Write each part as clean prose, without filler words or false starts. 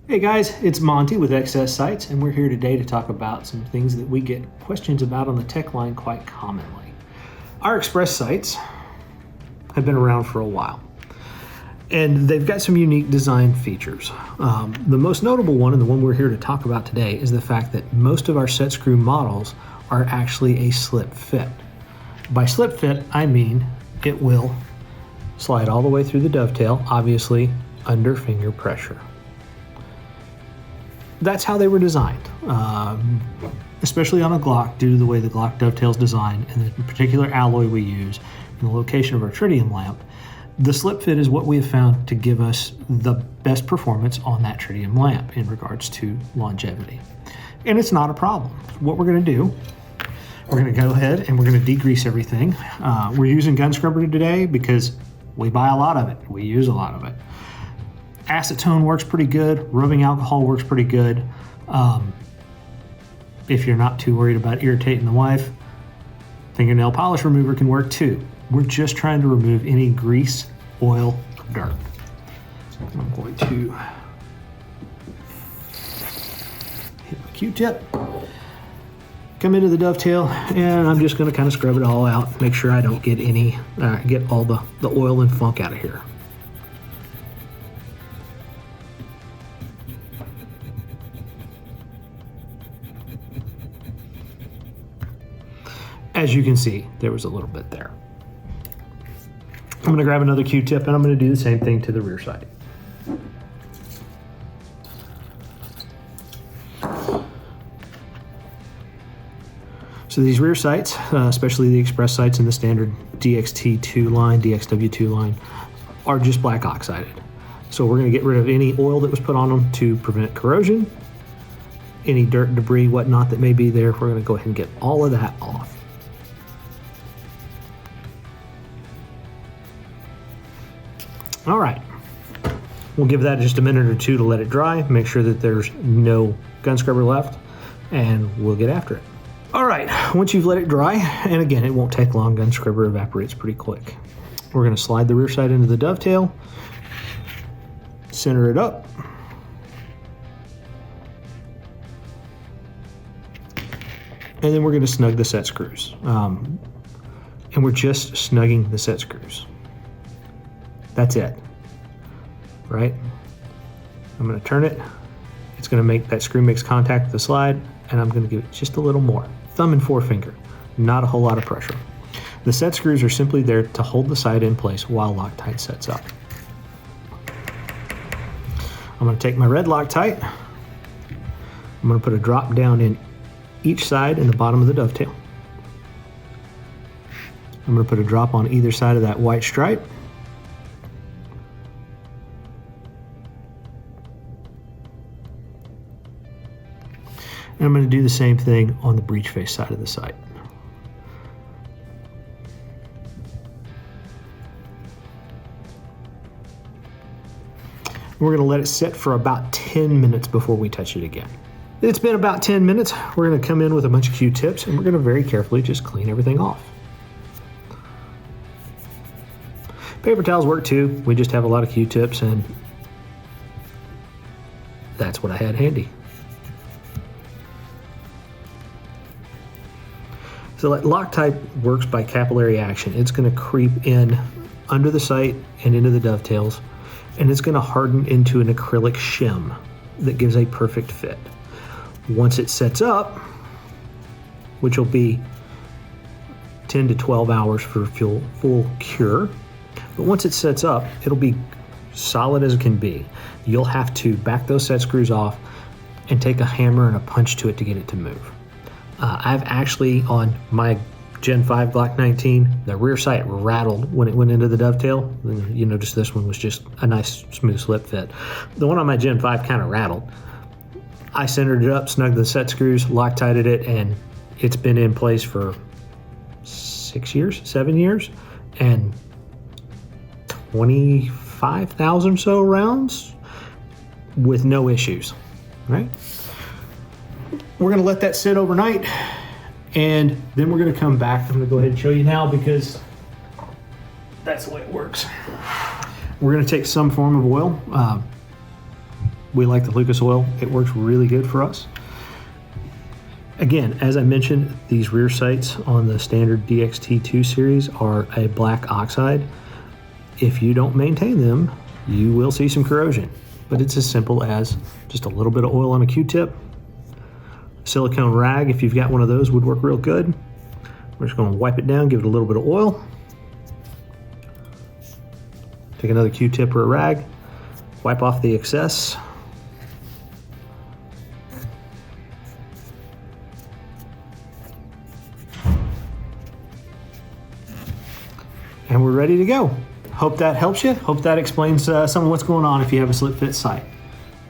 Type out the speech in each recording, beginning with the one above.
Hey guys, it's Monty with XS Sites, and we're here today to talk about some things that we get questions about on the tech line quite commonly. Our Express sights have been around for a while, and they've got some unique design features. The most notable one, and the one we're here to talk about today, is the fact that most of our set screw models are actually a slip fit. By slip fit, I mean it will slide all the way through the dovetail, obviously under finger pressure. That's how they were designed, especially on a Glock, due to the way the Glock dovetail is designed and the particular alloy we use and the location of our tritium lamp. The slip fit is what we have found to give us the best performance on that tritium lamp in regards to longevity. And it's not a problem. What we're going to do, we're going to go ahead and we're going to degrease everything. We're using gun scrubber today because we buy a lot of it. We use a lot of it. Acetone works pretty good. Rubbing alcohol works pretty good. If you're not too worried about irritating the wife, fingernail polish remover can work too. We're just trying to remove any grease, oil, dirt. I'm going to hit my Q-tip, come into the dovetail, and I'm just going to kind of scrub it all out, make sure I don't get get all the oil and funk out of here. As you can see, there was a little bit there. I'm going to grab another Q-tip and I'm going to do the same thing to the rear side. So these rear sights, especially the Express sights in the standard DXT2 line, DXW2 line, are just black oxided. So we're going to get rid of any oil that was put on them to prevent corrosion, any dirt, debris, whatnot that may be there. We're going to go ahead and get all of that off. All right, we'll give that just a minute or two to let it dry, make sure that there's no gun scrubber left, and we'll get after it. All right, once you've let it dry, and again, it won't take long, gun scrubber evaporates pretty quick. We're gonna slide the rear side into the dovetail, center it up, and then we're gonna snug the set screws. And we're just snugging the set screws. That's it, right? I'm gonna turn it. It's gonna make that screw makes contact with the slide, and I'm gonna give it just a little more. Thumb and forefinger, not a whole lot of pressure. The set screws are simply there to hold the side in place while Loctite sets up. I'm gonna take my red Loctite. I'm gonna put a drop down in each side in the bottom of the dovetail. I'm gonna put a drop on either side of that white stripe. And I'm going to do the same thing on the breech face side of the sight. We're going to let it sit for about 10 minutes before we touch it again. It's been about 10 minutes. We're going to come in with a bunch of Q-tips and we're going to very carefully just clean everything off. Paper towels work too. We just have a lot of Q-tips and that's what I had handy. So Loctite works by capillary action. It's going to creep in under the sight and into the dovetails, and it's going to harden into an acrylic shim that gives a perfect fit. Once it sets up, which will be 10 to 12 hours for full cure, but once it sets up, it'll be solid as it can be. You'll have to back those set screws off and take a hammer and a punch to it to get it to move. I've actually, on my Gen 5 Glock 19, the rear sight rattled when it went into the dovetail. You notice this one was just a nice smooth slip fit. The one on my Gen 5 kind of rattled. I centered it up, snugged the set screws, Loctited it, and it's been in place for 7 years, and 25,000 so rounds with no issues, right? We're going to let that sit overnight, and then we're going to come back. I'm going to go ahead and show you now because that's the way it works. We're going to take some form of oil. We like the Lucas oil. It works really good for us. Again, as I mentioned, these rear sights on the standard DXT2 series are a black oxide. If you don't maintain them, you will see some corrosion. But it's as simple as just a little bit of oil on a Q-tip. Silicone rag, if you've got one of those, would work real good. We're just going to wipe it down, give it a little bit of oil. Take another Q-tip or a rag, wipe off the excess. And we're ready to go. Hope that helps you. Hope that explains some of what's going on if you have a slip fit sight.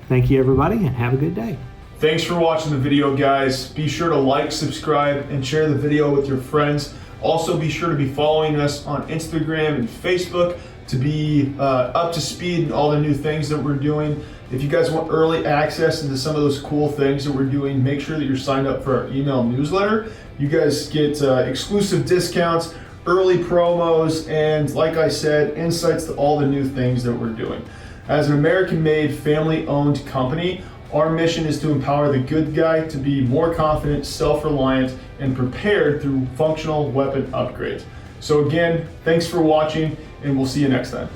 Thank you everybody and have a good day. Thanks for watching the video, guys. Be sure to like, subscribe, and share the video with your friends. Also be sure to be following us on Instagram and Facebook to be up to speed in all the new things that we're doing. If you guys want early access into some of those cool things that we're doing, make sure that you're signed up for our email newsletter. You guys get exclusive discounts, early promos, and like I said, insights to all the new things that we're doing. As an American-made, family-owned company, our mission is to empower the good guy to be more confident, self-reliant, and prepared through functional weapon upgrades. So again, thanks for watching, and we'll see you next time.